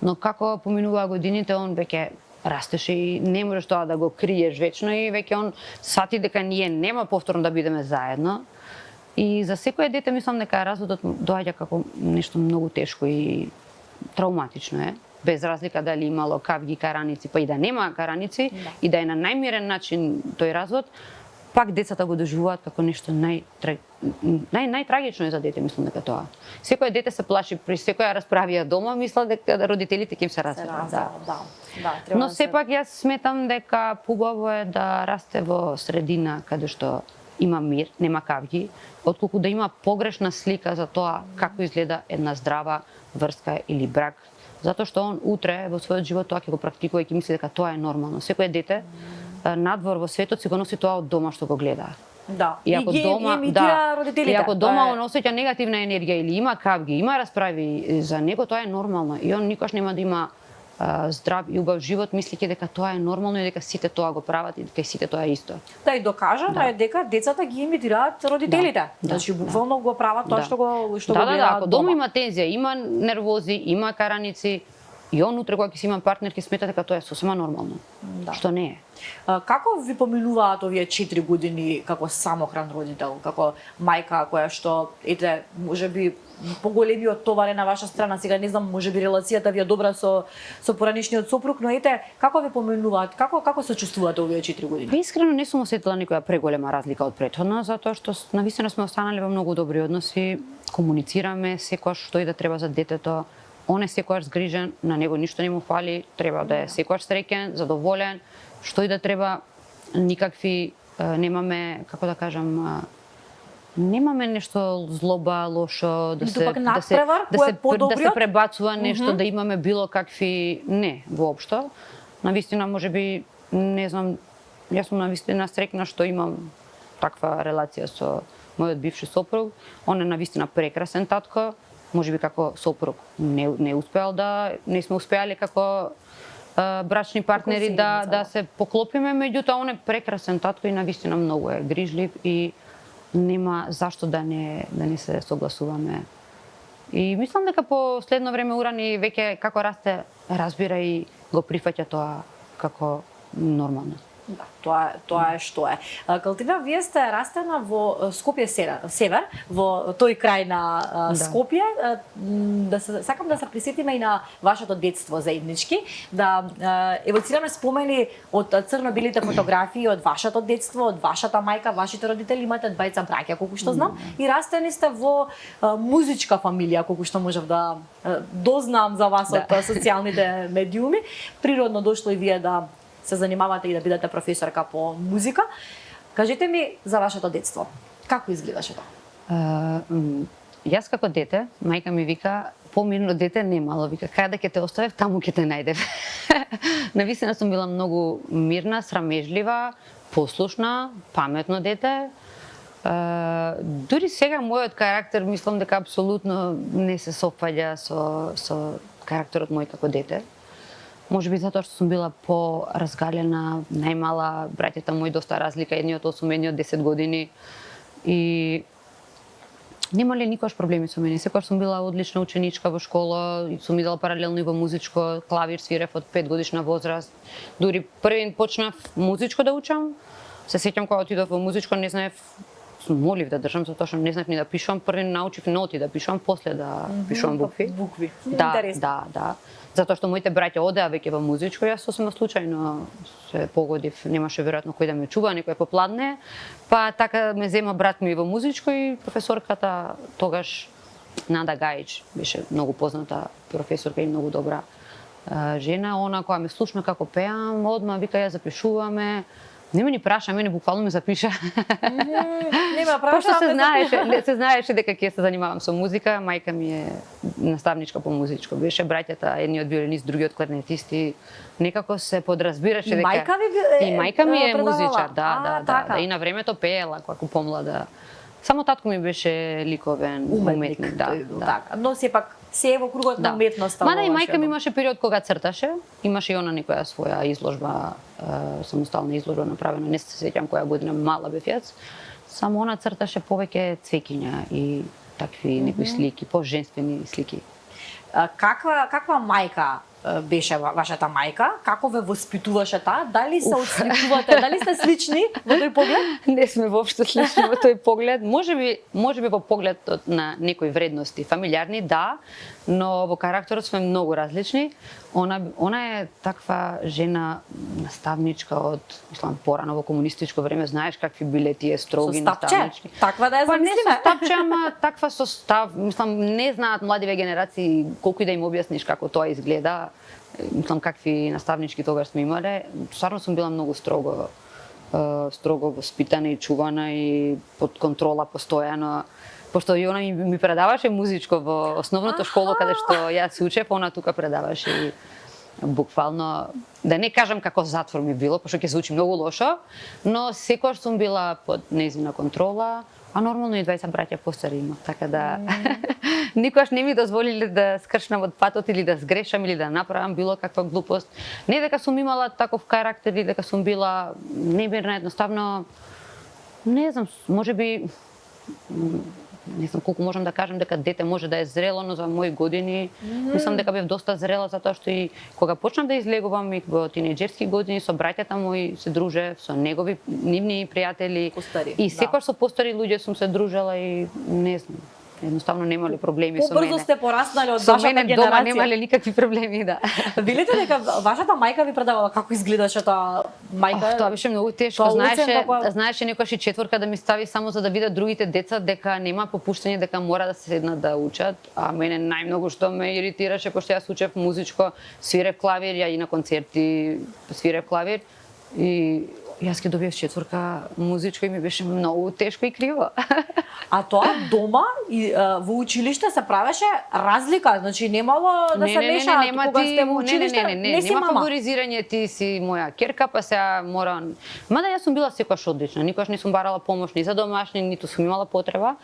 S2: Но како поминуваа годините, он веќе растеше и не можеш тоа да го криеш вечно и веќе он сати дека ние нема повторно да бидеме заедно. И за секое дете мислам дека разводот доаѓа како нешто многу тешко и травматично е, без разлика дали имало кавги, караници, па и да нема караници, и да е на најмирен начин тој развод, пак децата го доживуваат како нешто најтрагично е за дете, мислам дека тоа. Секое дете се плаши при секоја расправија дома, мисла дека родителите ќе им се разведат. Но сепак јас сметам дека побаво е да расте во средина каде што има мир, нема кавги, отколку да има погрешна слика за тоа како изгледа една здрава врска или брак, затоа што он утре во својот живот тоа ќе го практикува и ќе мисли дека тоа е нормално. Секое дете надвор во светот си го носи тоа од дома што го гледа.
S1: Да.
S2: И ако
S1: ги
S2: дома,
S1: имитира родителите.
S2: И ако дома он осеќа негативна енергија или има кавги, има расправи за него, тоа е нормално и он никош нема да има здрав и убав живот, мислејќи дека тоа е нормално и дека сите тоа го прават и дека сите тоа е исто.
S1: Да, и докажано е дека децата ги имитираат родителите. Значи буквално го прават тоа што го гледаат.
S2: Ако дома има тензија, има нервози, има караници, и он утре кога ќе си има партнер ќе смета дека тоа е сосема нормално. Што не е.
S1: Како ви поминуваат овие 4 години како самохран родител, како мајка која што ете можеби поголемиот товар е на ваша страна, сега не знам, можеби релацијата ви е добра со поранешниот сопруг, но ете како ви поминуваат, како се чувствувате овие 4 години?
S2: Искрено не сум осетила никоја преголема разлика од претходна, затоа што навистина сме останали во многу добри односи, комуницираме секојаш што и да треба за детето. Он е секојаш згрижен, на него ништо не му фали, треба да е секојаш среќен, задоволен, што и да треба, никакви немаме, како да кажам, немаме нешто злоба, лошо, да се пребацува нешто, да имаме било какви, не, воопшто. Навистина, можеби, не знам, јас сум навистина среќна што имам таква релација со мојот бивши сопруг. Он е навистина прекрасен татко. Можеби како сопруг не успеал не сме успеале како брачни партнери да се поклопиме, меѓутоа он е прекрасен татко и навистина многу е грижлив и нема зашто да не се согласуваме. И мислам дека по следно време Урани веќе како расте разбира и го прифаќа тоа како нормално.
S1: Да, тоа е што е. Калтина, вие сте растена во Скопје север, во тој крај на Скопје. Сакам да се присетиме и на вашето детство заеднички, да евоцираме спомени од црно-белите фотографии од вашето детство, од вашата мајка, вашите родители, имате двајца браќа, колку што знам, и растени сте во музичка фамилија, колку што можев да дознам за вас од социјалните медиуми. Природно дошло и вие да се занимавате и да бидете професорка по музика. Кажете ми за вашето детство. Како изгледаше тоа?
S2: Јас како дете, мајка ми вика, помирно дете немало, вика, каде ќе те оставев, таму ќе те најдев. Навистина сум била многу мирна, срамежлива, послушна, паметно дете. Дури сега мојот карактер мислам дека апсолутно не се совпаѓа со карактерот мој како дете. Може би затоа што сум била поразгалена, најмала, браќата мои доста разлика, едниот 8, едниот 10 години. И немале никогаш проблеми со мене. Секогаш сум била одлична ученичка во школа, сум идела паралелно и во музичко, клавир свирев од 5 годишна возраст. Дури првен почнав музичко да учам. Се сеќам кога отидов во музичко, не знаев, молив да држам, затоа што не знаев ни да пишувам, првен научив ноти да пишувам, после да пишувам букви.
S1: Букви.
S2: Да. Затоа што моите браќа одеа веќе во музичко, јас сосема случајно се погодив, немаше веројатно кој да ме чува, некој попладне, па така ме зема брат ми во музичко и професорката тогаш Нада Гајич беше многу позната професорка и многу добра жена, она која ме слушна како пеам, одма вика ја запишуваме. Не ме ни праша, мене буквално ме запиша.
S1: Нема праша.
S2: Пошто се знаеше дека ќе се занимавам со музика, мајка ми е наставничка по музичко. Беше браќата, едниот виолинист, другиот кларнетист и некако се подразбираше дека и мајка ми е музичар, да. И на времето пеела кога помлада. Само татко ми беше ликовен уметник, да.
S1: Но сепак се е во кругот на уметноста.
S2: Мада и мајка ми имаше период кога црташе, имаше и она некоја своја изложба, самостална изложба направена, не се сеќам која година, мала бев јас. Само она црташе повеќе цвеќиња и такви некои слики, поженствени слики.
S1: Каква мајка беше вашата мајка? Како ве воспитуваше таа? Дали се отсликувате? Дали сте слични во тој поглед?
S2: Не сме воопшто слични во тој поглед. Можеби во погледот на некои вредности фамилиарни, да, но во карактерот сме многу различни. Она е таква жена наставничка од, мислам, порано во комунистичко време, знаеш какви биле тие строги наставнички.
S1: Таква да ја замислиме.
S2: Па не со стапче, ама таква со став. Мислам, не знаат младиве генерации колку и да им објасниш како тоа изгледа. Мислам, какви наставнички тогаш сме имале. Стварно сум била многу строго воспитана и чувана и под контрола постојано. Пошто и она ми предаваше музичко во основното школо каде што јас учев, она тука предаваше и буквално, да не кажам како затвор ми било, пошто ќе звучи многу лошо, но секогаш сум била под нејзина контрола, а нормално и двајца браќа постари има, така да никогаш не ми дозволиле да скршнам од патот или да сгрешам или да направам било каква глупост. Не дека сум имала таков карактер или дека сум била немирна, едноставно не знам, можеби не знам колку можам да кажам дека дете може да е зрело, но за мои години мислам дека бев доста зрела, затоа што и кога почнав да излегувам и во тинеџерски години со браќата мои се дружев, со нивни пријатели и секогаш со постари луѓе сум се дружела и не знам. Едноставно немале проблеми со мене.
S1: Побрзо сте пораснали од
S2: вашата
S1: генерација.
S2: Со мене дома немале никакви проблеми, да.
S1: Билете дека вашата мајка ви предавала како изгледаше таа мајка?
S2: Тоа беше многу тешко. Знаеше некојаш и четворка да ми стави само за да видат другите деца дека нема попуштање, дека мора да седнат да учат, а мене најмногу што ме иритираше пошто јас учев музичко, свирев клавир, ја и на концерти свирев клавир и јас ќе добиев четворка музичко и ми беше многу тешко и криво.
S1: А тоа дома и во училиште се правеше разлика, значи немало да се мешаат кога сте во училиште.
S2: Не, нема фаворизирање, ти си моја ќерка, па сега мора. Мада јас сум била секогаш одлична, никогаш не сум барала помош ни за домашни, ниту сум имала потреба,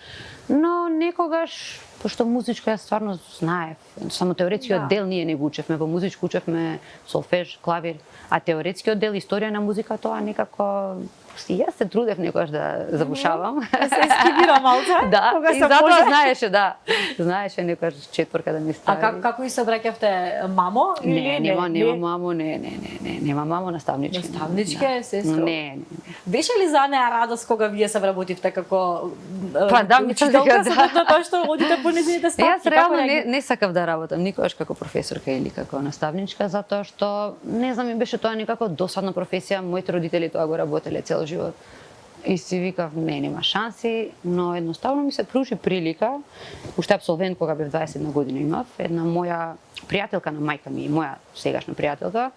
S2: но некогаш пошто музичко јас стварно знаев. Само теоретскиот дел ние не го учевме, во музичко учевме солфеж, клавир, а теоретскиот дел историја на музика тоа некако И јас се трудев некогаш да запушавам.
S1: Се ескивира малце,
S2: Да,
S1: кога
S2: и
S1: се
S2: затоа
S1: може.
S2: знаеше, да. Знаеше некогаш четворка да ми стави.
S1: Како и се обраќавте, мамо или
S2: Не, нема мамо, нема мамо наставнички.
S1: Наставничке, сестро?
S2: Не.
S1: Беше ли за неа радост кога вие се вработивте како
S2: Па да, мислам дека
S1: учителка,
S2: да.
S1: на тоа што одите по незините стапки?
S2: Јас реално
S1: Како
S2: не сакав да работам никогаш како професорка или како наставничка, затоа што не знам, ми беше тоа некако досадна професија, моите родители тоа го работеле цел живот. И си викав, нема шанси, но едноставно ми се пружи прилика, уште абсолвент кога бев 21 година имав, една моја пријателка на мајка ми, моја сегашна пријателка,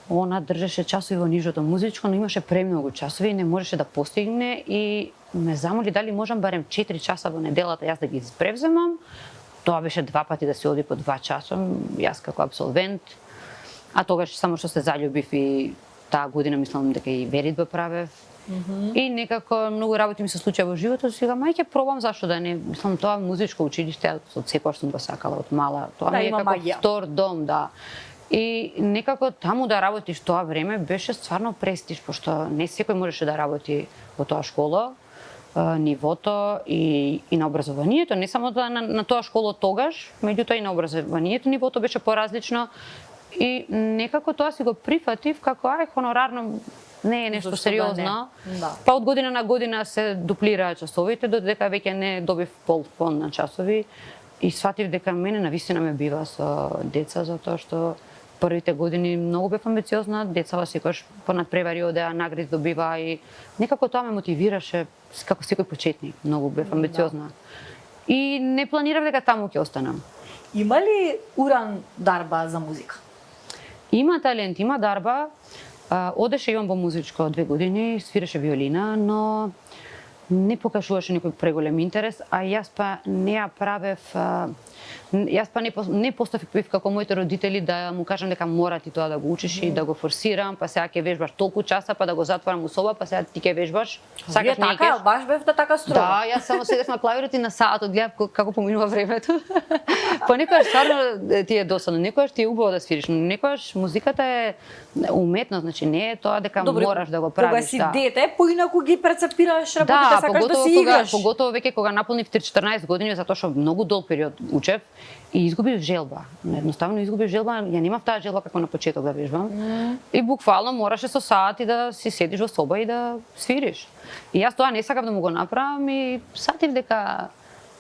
S2: она држеше часови во нижото музичко, но имаше премногу часови и не можеше да постигне и ме замоли дали можам барем 4 часа во неделата јас да ги превземам. Тоа беше 2 пати да се оди по 2 часа, јас како абсолвент. А тогаш само што се заљубив и таа година мислам дека и веридба правев. И некако многу работи ми се случија во животот, сега мајке пробам зашто да не, мислам тоа музичко училиште од секогаш сум го сакала од мала. Тоа
S1: Да,
S2: ми е
S1: има
S2: како
S1: магија.
S2: втор дом, да. И некако таму да работиш тоа време беше стварно престиж, пошто не секој можеше да работи во тоа школа. Нивото и на образованието, не само на тоа школа тогаш, меѓутоа и на образованието нивото беше поразлично и некако тоа си го прифатив како хонорарно не е нешто
S1: Зашто да
S2: сериозно.
S1: не? Да.
S2: Па од година на година се дуплираа часовите, додека веќе не добив пол фонд на часови и сватив дека мене навистина ме бива со деца, затоа што првите години многу бев амбициозна, децава секогаш понадпревари одеа, награди добива и некако тоа ме мотивираше како секој почетник, многу бев амбициозна. И не планирав дека таму ќе останам.
S1: Има ли уран дарба за музика?
S2: Има талент, има дарба. Одеше Иван во музичко 2 години, свиреше виолина, но не покажуваше некој преголем интерес, а јас па не ја правев, јас па не поставив како моите родители да му кажам дека мора ти тоа да го учиш и да го форсирам, па сега ќе вежбаш толку часа, па да го затварам у соба, па сега ти ќе вежбаш.
S1: Вие така, баш бевте така строго.
S2: Да, јас само седев на клавирот и на саатот гледав како поминува времето. Понекогаш стварно ти е досадно, некогаш ти е убаво да свириш, но некогаш музиката е уметност, значи не е тоа дека мораш да го правиш.
S1: Кога си дете, поинаку ги прецепираш работите, сакаш да си играш.
S2: Поготово веќе кога наполнив 14 години, затоа што многу долг период учев и изгубив желба. Едноставно изгубив желба, ја немав таа желба како на почеток да вежбам. И буквално мораше со саати да си седиш во соба и да свириш. И јас тоа не сакав да му го направам и сатив дека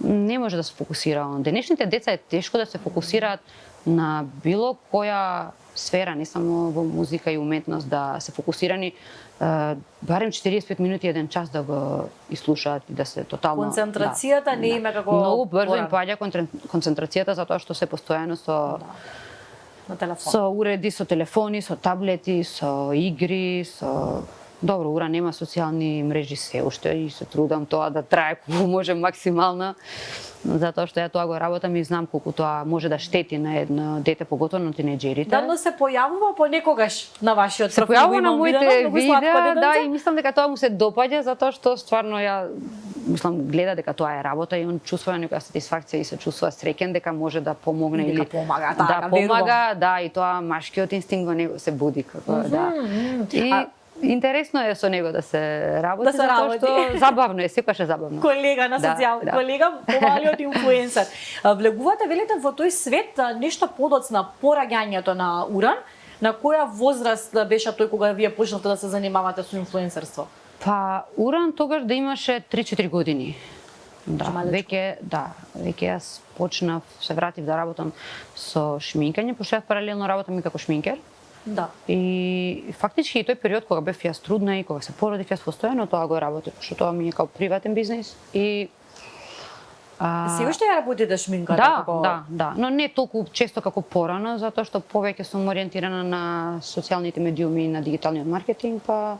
S2: не може да се фокусира. Денешните деца е тешко да се фокусираат на било која сфера, не само во музика и уметност, да се фокусирани барем 45 минути, 1 час да го изслушаат и да се тотално...
S1: Концентрацијата не има како...
S2: Многу брзо им паѓа концентрацијата затоа што се постојано со...
S1: На телефон.
S2: Со уреди, со телефони, со таблети, со игри, со... Добро, ура нема социјални мрежи се уште и се трудам тоа да трае колку може максимално, затоа што ја тоа го работам и знам колку тоа може да штети на едно дете, поготово на тинеџерите.
S1: Да, но се појавува понекогаш на вашиот
S2: се
S1: профил.
S2: појавува на моите видеа, да,
S1: детенце.
S2: и мислам дека тоа му се допаѓа затоа што стварно ја мислам гледа дека тоа е работа и он чувствува некоја сатисфакција и се чувствува среќен дека може да помогне
S1: Дека
S2: или
S1: помага,
S2: да
S1: така,
S2: помага, да, и тоа машкиот инстинкт во него се буди како да. И интересно е со него да се работи,
S1: Да се
S2: затоа
S1: работи.
S2: што забавно е, секогаш е забавно.
S1: Колега на социјал,
S2: да.
S1: колега помалиот инфлуенсер. Влегувате, велите, во тој свет нешто подоцна пораѓањето на Уран, на која возраст беше тој кога вие почнавте да се занимавате со инфлуенсерство?
S2: Па Уран тогаш да имаше 3-4 години. Да,
S1: Малечко.
S2: веќе јас почнав, се вратив да работам со шминкање, пошто јас паралелно работам и како шминкер.
S1: Да.
S2: И фактички и тој период кога бев јас трудна и кога се породив, јас постојано тоа го работев, што тоа ми е како приватен бизнис и
S1: Си уште ја работите шминката?
S2: Да,
S1: како...
S2: да, но не толку често како порано, затоа што повеќе сум ориентирана на социјалните медиуми и на дигиталниот маркетинг, па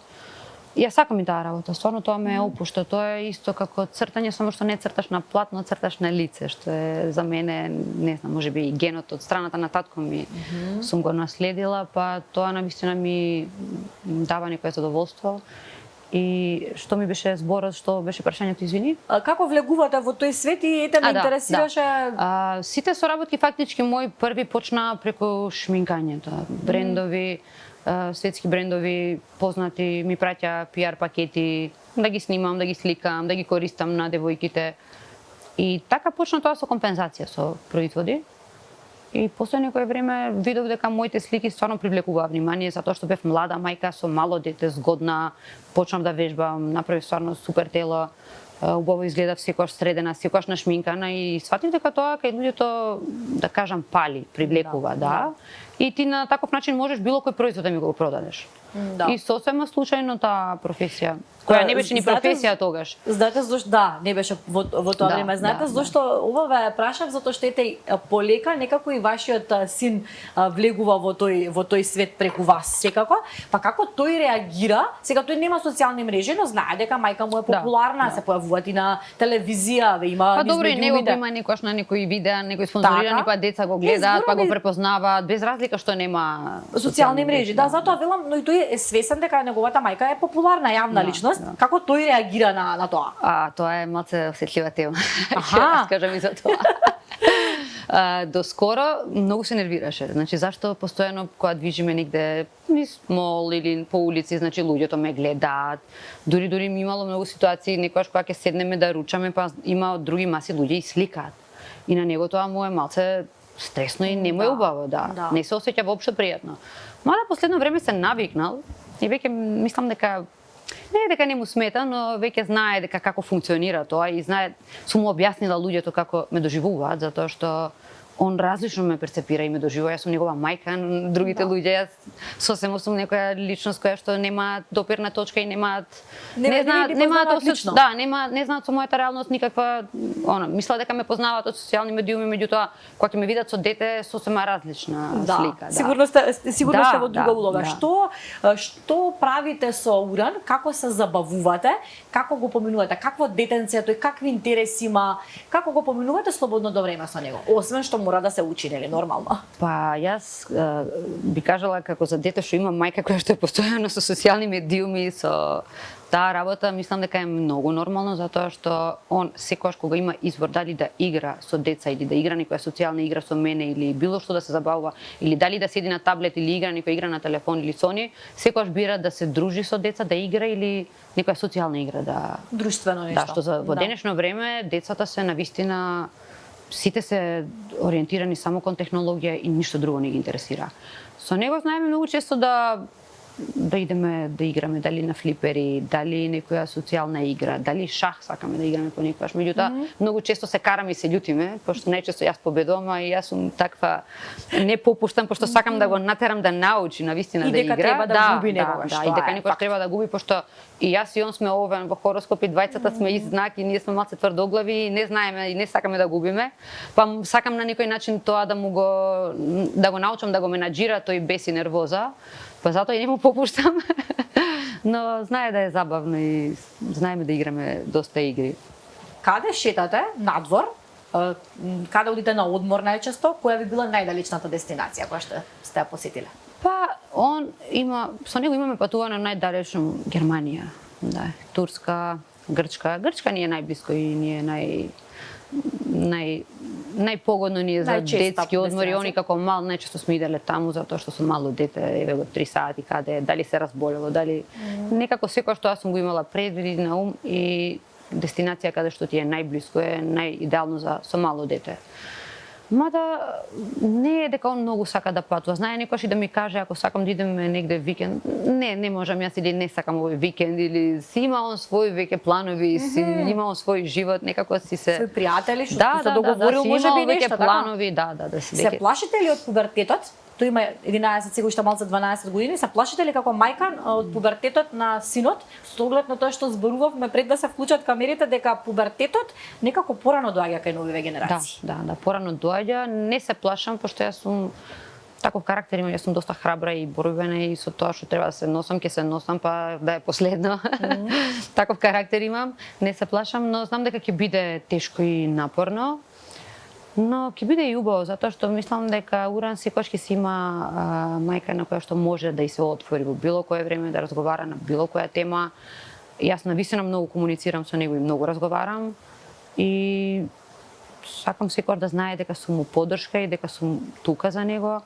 S2: ја сакам и таа работа, стварно тоа ме опушта, тоа е исто како цртање, само што не црташ на платно, црташ на лице, што е за мене, не знам, можеби и генот од страната на татко ми сум го наследила, па тоа навистина ми дава некое задоволство. И што ми беше зборот, што беше прашањето, извини?
S1: Како влегувате во тој свет и ете ме интересираше...
S2: Сите соработки фактички мои први почнаа преку шминкањето, брендови, светски брендови, познати, ми праќа PR пакети, да ги снимам, да ги сликам, да ги користам на девојките. И така почна тоа со компензација со производи. И после некое време видов дека моите слики стварно привлекуваа внимание затоа што бев млада мајка со мало дете, згодна, почнав да вежбам, направив стварно супер тело, убаво изгледав секогаш средена, секогаш нашминкана и сватив дека тоа кај луѓето, да кажам, пали, привлекува, да. И ти на таков начин можеш било кој производ да ми го продадеш.
S1: Да.
S2: И сосема случајно таа професија, која не беше ни професија тогаш.
S1: Знаете зошто? Да, не беше во тоа време. Знаете зошто ова ве прашав, затоа што ете полека некако и вашиот син влегува во тој свет преку вас секако. Па како тој реагира? Сега тој нема социјални мрежи, но знае дека мајка му е популарна, се појавуваат и на телевизија, има
S2: па добро, и него го има некош на некои видеа, некои спонзорирани, па деца го гледаат, па го препознаваат, без разлика што нема
S1: социјални мрежи. Да, затоа велам, но и тој е свесен дека неговата мајка е популарна јавна личност. Како тој реагира на тоа?
S2: Тоа е малце осетлива тема. Ќе раскажам и за тоа. Доскоро многу се нервираше. Значи зашто постојано кога движиме негде низ мол или по улици, значи луѓето ме гледаат. Дури ми имало многу ситуации некогаш кога ќе седнеме да ручаме, па има од други маси луѓе и сликаат. И на него тоа му е малце стресно и не му е убаво, да. Не се осеќа воопшто пријатно. Мада последно време се навикнал и веќе мислам дека не е дека не му смета, но веќе знае дека како функционира тоа и знае, сум му објаснила луѓето како ме доживуваат, затоа што он различно ме перцепира и ме доживува. Јас сум негова мајка, другите луѓе, јас сосема сум некоја личност која што нема допирна точка и немаат не знаат со мојата реалност никаква, мисла дека ме познаваат од социјални медиуми, меѓутоа кога ќе ме видат со дете сосема различна слика.
S1: Сигурно сте во друга улога. Што правите со Уран? Како се забавувате? Како го поминувате? Какво детенце тој, какви интереси има? Како го поминувате слободното време со него? Освен што мора да се учи, нели, нормално?
S2: Па јас би кажала како за дете што има мајка која што е постојано со социјални медиуми, со таа работа, мислам дека е многу нормално затоа што он секогаш кога има избор дали да игра со деца или да игра некоја социјална игра со мене или било што да се забавува или дали да седи на таблет или игра некоја игра на телефон или сони, секогаш бира да се дружи со деца, да игра или некоја социјална игра да
S1: друштвено нешто.
S2: Да, што во денешно време децата се навистина сите се ориентирани само кон технологија и ништо друго не ги интересира. Со него знаеме многу често да идеме да играме, дали на флипери, дали некоја социјална игра, дали шах сакаме да играме понекогаш. Меѓутоа, многу често се караме и се љутиме, пошто најчесто јас победувам, а и јас сум таква не попуштам, пошто сакам да го натерам да научи навистина да игра.
S1: И дека треба да губи некогаш.
S2: Да, и дека некојаш треба да губи, пошто и јас и он сме овен во хороскоп и двајцата сме ист знак и ние сме малце тврдоглави и не знаеме и не сакаме да губиме. Па сакам на некој начин тоа да го научам да го менаџира тој бес и нервоза. Па затоа и не му попуштам. Но знае да е забавно и знаеме да играме доста игри.
S1: Каде шетате надвор? Каде одите на одмор најчесто? Која би била најдалечната дестинација која што сте ја посетиле?
S2: Па со него имаме патувано најдалечно Германија, да, Турска, Грчка. Грчка ни е најблиско и ни е најпогодно ни е за детски одмори. Они како мал најчесто сме иделе таму затоа што сум мало дете, еве го 3 сати каде, дали се разболело, дали некако секој што јас сум го имала предвид на ум и дестинација каде што ти е најблиско е најидеално со мало дете. Мада не е дека он многу сака да патува. Знае некојаш и да ми каже ако сакам да идеме негде викенд. Не можам јас или не сакам овој викенд или си има он своји веќе планови, си има он свој живот, некако си се
S1: своји пријатели што се договорил можеби нешто
S2: планови, да,
S1: се плашите ли од пубертетот? Тој има 11, сега уште малце 12 години. Се плашите ли како мајка од пубертетот на синот? Со оглед на тоа што зборувавме пред да се вклучат камерите дека пубертетот некако порано доаѓа кај новиве генерации.
S2: Да, порано доаѓа. Не се плашам пошто јас сум таков карактер имам, јас сум доста храбра и борбена и со тоа што треба да се носам, ќе се носам па да е последно. Таков карактер имам. Не се плашам, но знам дека ќе биде тешко и напорно. Но ќе биде и убаво, затоа што мислам дека Уран секогаш ќе си има мајка на која што може да и се отвори во било кое време, да разговара на било која тема. Јас навистина многу комуницирам со него и многу разговарам и сакам секогаш да знае дека сум му поддршка и дека сум тука за него,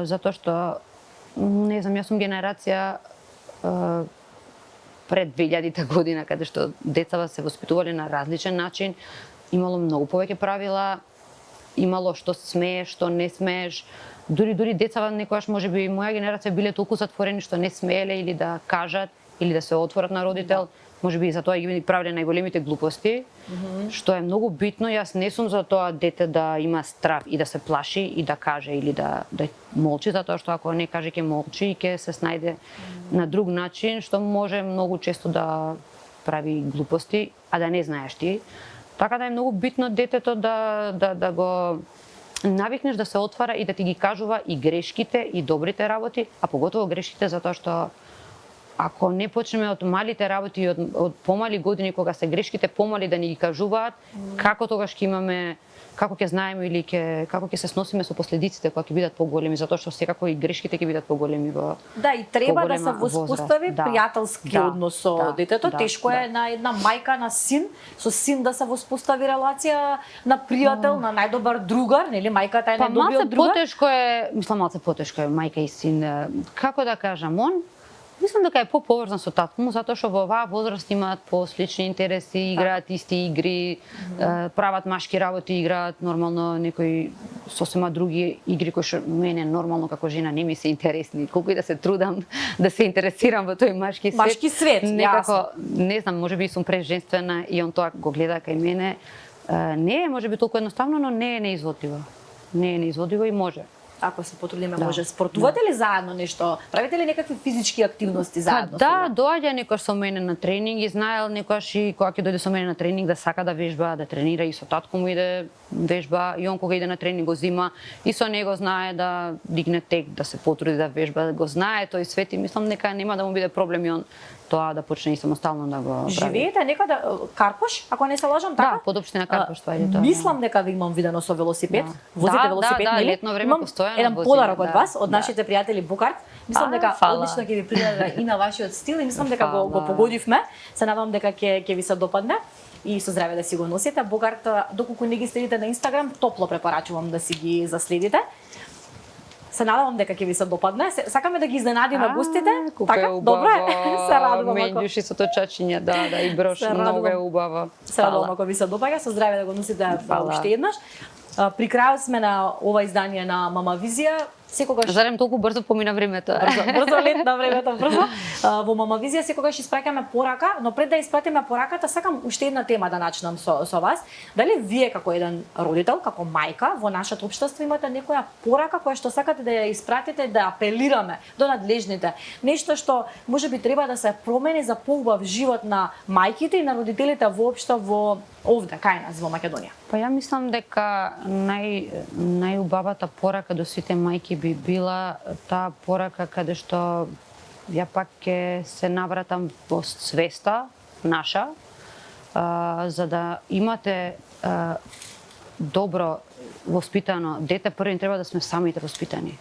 S2: затоа што не знам, јас сум генерација пред 2000 година, каде што децава се воспитувале на различен начин, имало многу повеќе правила, имало што смееш, што не смееш. Дури децава некогаш можеби моја генерација биле толку затворени што не смееле или да кажат или да се отворат на родител. Можеби и затоа ги правеле најголемите глупости, што е многу битно. Јас не сум за тоа дете да има страв и да се плаши и да каже или да молчи, затоа што ако не каже ќе молчи и ќе се снајде на друг начин, што може многу често да прави глупости, а да не знаеш ти. Така да е многу битно детето да го навикнеш да се отвара и да ти ги кажува и грешките и добрите работи, а поготово грешките, затоа што ако не почнеме од малите работи и од помали години, кога се грешките помали да ни ги кажуваат, како тогаш ќе имаме, како ќе знаеме или како ќе се сносиме со последиците кога ќе бидат поголеми, затоа што секако и грешките ќе бидат поголеми во
S1: Да, и треба да се воспостави пријателски однос со детето. Тешко е на една мајка на син, со син да се воспостави релација на пријател, на најдобар другар, нели мајката е најдобриот другар.
S2: Потешко е, мислам малце потешко е мајка и син. Како да кажам, мислам дека е поповрзан со татко му, затоа што во оваа возраст имаат послични интереси, играат исти игри, прават машки работи, играат нормално некои сосема други игри кои што мене нормално како жена не ми се интересни. Колку и да се трудам да се интересирам во тој машки свет.
S1: Машки свет,
S2: некако, не знам, можеби сум преженствена и он тоа го гледа кај мене. Не е можеби толку едноставно, но не е неизводливо. Не е неизводливо и може.
S1: Ако се потрудиме, може. Спортувате ли заедно нешто? Правите ли некакви физички активности заедно?
S2: Да, доаѓа некој со мене на тренинг и знаел некојаш и кога ќе дојде со мене на тренинг да сака да вежба, да тренира, и со татко му иде вежба, и он кога иде на тренинг го зима, и со него знае да дигне тек, да се потруди да вежба, да го знае тој свет, и мислам дека нема да му биде проблем и он тоа да почне и самостално да го прави.
S1: Живеете некаде Карпош, ако не се лажам, така?
S2: Да, под општина Карпош тоа е тоа.
S1: Мислам дека ви имам видено со велосипед. Возите велосипед,
S2: да,
S1: нели?
S2: летно време постојано
S1: еден
S2: возиме,
S1: подарок од вас, од нашите пријатели Букарт. Мислам дека
S2: фала.
S1: одлично ќе ви придаде и на вашиот стил и мислам дека го погодивме. Се надевам дека ќе ви се допадне. И со здраве да си го носите. Букарт, доколку не ги следите на Инстаграм, топло препорачувам да си ги заследите. Се надевам дека ќе ви се допадне. Сакаме да ги изненадиме гостите. Така, добро е. Се радувам ако.
S2: Меѓуши со точачиња, да, и брош, многу е убаво.
S1: Се радувам ако ви се допаѓа. Со здраве да го носите уште еднаш. При крајот сме на ова издание на Мама Визија. Секогаш
S2: Зарем толку брзо помина времето.
S1: Брзо летна времето, брзо. Во Мама Визија секогаш испраќаме порака, но пред да испратиме пораката, сакам уште една тема да начнам со вас. Дали вие како еден родител, како мајка во нашето општество имате некоја порака која што сакате да ја испратите, да апелираме до надлежните? Нешто што можеби треба да се промени за поубав живот на мајките и на родителите воопшто во овде кај нас во Македонија?
S2: Па ја мислам дека најубавата порака до сите мајки би била таа порака каде што ја пак ќе се навратам во свеста наша, за да имате добро воспитано дете, првен треба да сме самите воспитани.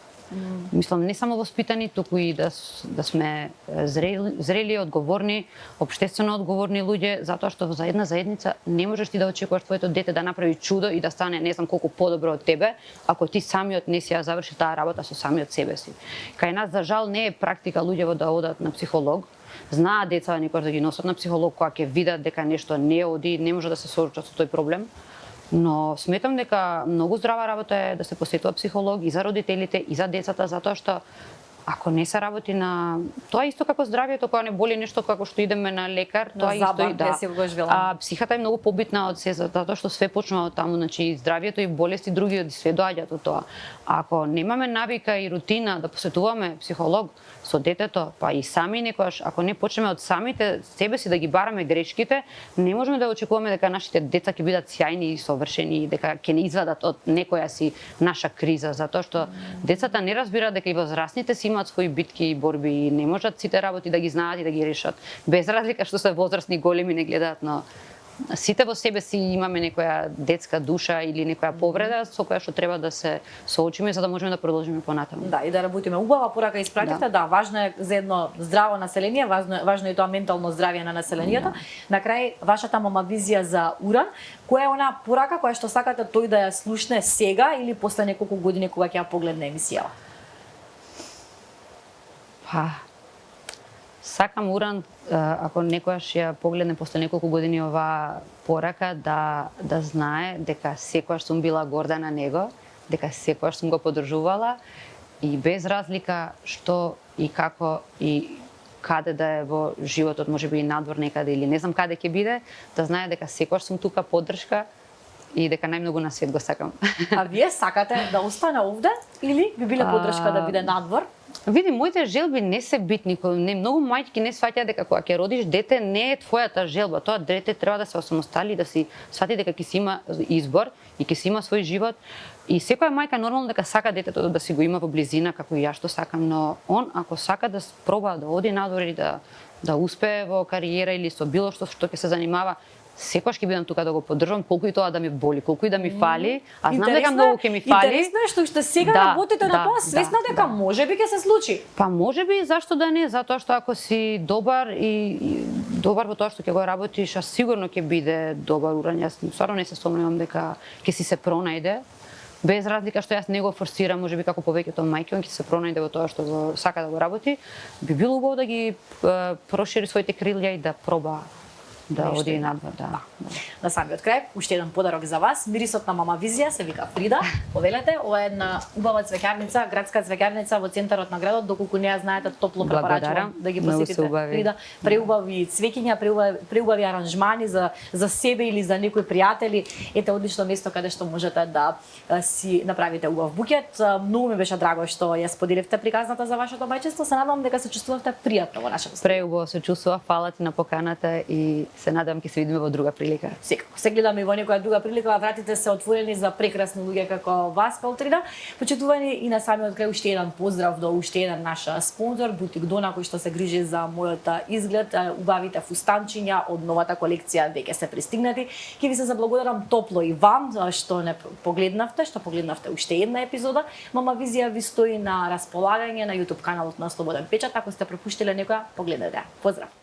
S2: Мислам, не само воспитани, туку и да сме зрели, одговорни, општествено одговорни луѓе, затоа што за една заедница не можеш ти да очекуваш твоето дете да направи чудо и да стане не знам колку подобро од тебе, ако ти самиот не си ја заврши таа работа со самиот себе си. Кај нас, за жал, не е практика луѓево да одат на психолог. Знаат деца некојаш да ги носат на психолог, кога ќе видат дека нешто не оди, не може да се соочат со тој проблем. Но сметам дека многу здрава работа е да се посетува психолог и за родителите, и за децата, затоа што ако не се работи на тоа исто како здравието, кога не боли нешто како што идеме на лекар, тоа исто и да. Психата е многу побитна од се, затоа што све почнува од таму, значи здравието и болести други и све доаѓаат од тоа. Ако немаме навика и рутина да посетуваме психолог со детето, па и сами некојаш, ако не почнеме од самите себе си да ги бараме грешките, не можеме да очекуваме дека нашите деца ќе бидат сјајни и совршени и дека ќе не извадат од некоја си наша криза, затоа што децата не разбираат дека и возрастните си имаат своји битки и борби и не можат сите работи да ги знаат и да ги решат. Без разлика што се возрастни, големи, не гледаат, но сите во себе си имаме некоја детска душа или некоја повреда со која што треба да се соочиме за да можеме да продолжиме понатаму.
S1: Да, и да работиме. Убава порака испратите, да, важно е за едно здраво население, важно е тоа ментално здравје на населението. На крај, вашата Мама Визија за Уран, која е она порака која што сакате тој да ја слушне сега или после неколку години кога ќе ја погледне емисијава?
S2: Па, сакам Уран, ако некојаш ја погледне после неколку години оваа порака, да знае дека секојаш сум била горда на него, дека секојаш сум го поддржувала и без разлика што и како и каде да е во животот, можеби и надвор некаде или не знам каде ќе биде, да знае дека секојаш сум тука поддршка и дека најмногу на свет го сакам.
S1: А вие сакате да остане овде или би биле поддршка да биде надвор?
S2: Види, моите желби не се битни. Не многу мајки не сваќаат дека кога ќе родиш дете не е твојата желба. Тоа дете треба да се осамостали, да си свати дека ќе си има избор и ќе си има свој живот. И секоја мајка нормално дека сака детето да си го има во близина како и ја што сакам, но он ако сака да проба да оди надвор и да успее во кариера или со било што ќе се занимава, секогаш ќе бидам тука да го поддржам, колку и тоа да ми боли, колку и да ми фали, а знам дека многу ќе ми фали.
S1: Интересно е што уште сега работите на тоа, свесна дека можеби ќе се случи.
S2: Па можеби, зашто да не, затоа што ако си добар и добар во тоа што ќе го работиш, а сигурно ќе биде добар Уран. Јас стварно не се сомневам дека ќе си се пронајде. Без разлика што јас не го форсирам, можеби како повеќето мајки, он ќе се пронајде во тоа што сака да го работи, би било убаво да ги прошири своите крилја и да проба да оди надвор, да.
S1: На самиот крај, уште еден подарок за вас. Мирисот на Мама Визија се вика Фрида. Повелете, ова е една убава цвеќарница, градска цвеќарница во центарот на градот, доколку не ја знаете, топло препорачувам да ги посетите. Фрида, преубави цвеќиња, преубави аранжмани за себе или за некои пријатели. Ете одлично место каде што можете да си направите убав букет. Многу ми беше драго што ја споделивте приказната за вашето мајчинство. Се надевам дека се чувствувавте пријатно во нашето студио.
S2: Преубаво се чувствува, фала ти на поканата и се надевам ќе се видиме во друга прилика.
S1: Секако. Се гледаме и во некоја друга прилика, вратите се отворени за прекрасни луѓе како вас, Калтрида. Почитувани и на самиот крај уште еден поздрав до уште еден наш спонзор, Бутик Дона, кој што се грижи за мојот изглед. Убавите фустанчиња од новата колекција веќе се пристигнати. Ќе ви се заблагодарам топло и вам што не погледнавте, што погледнавте уште една епизода. Мама Визија ви стои на располагање на YouTube каналот на Слободен печат. Ако сте пропуштиле некоја, погледнете. Поздрав.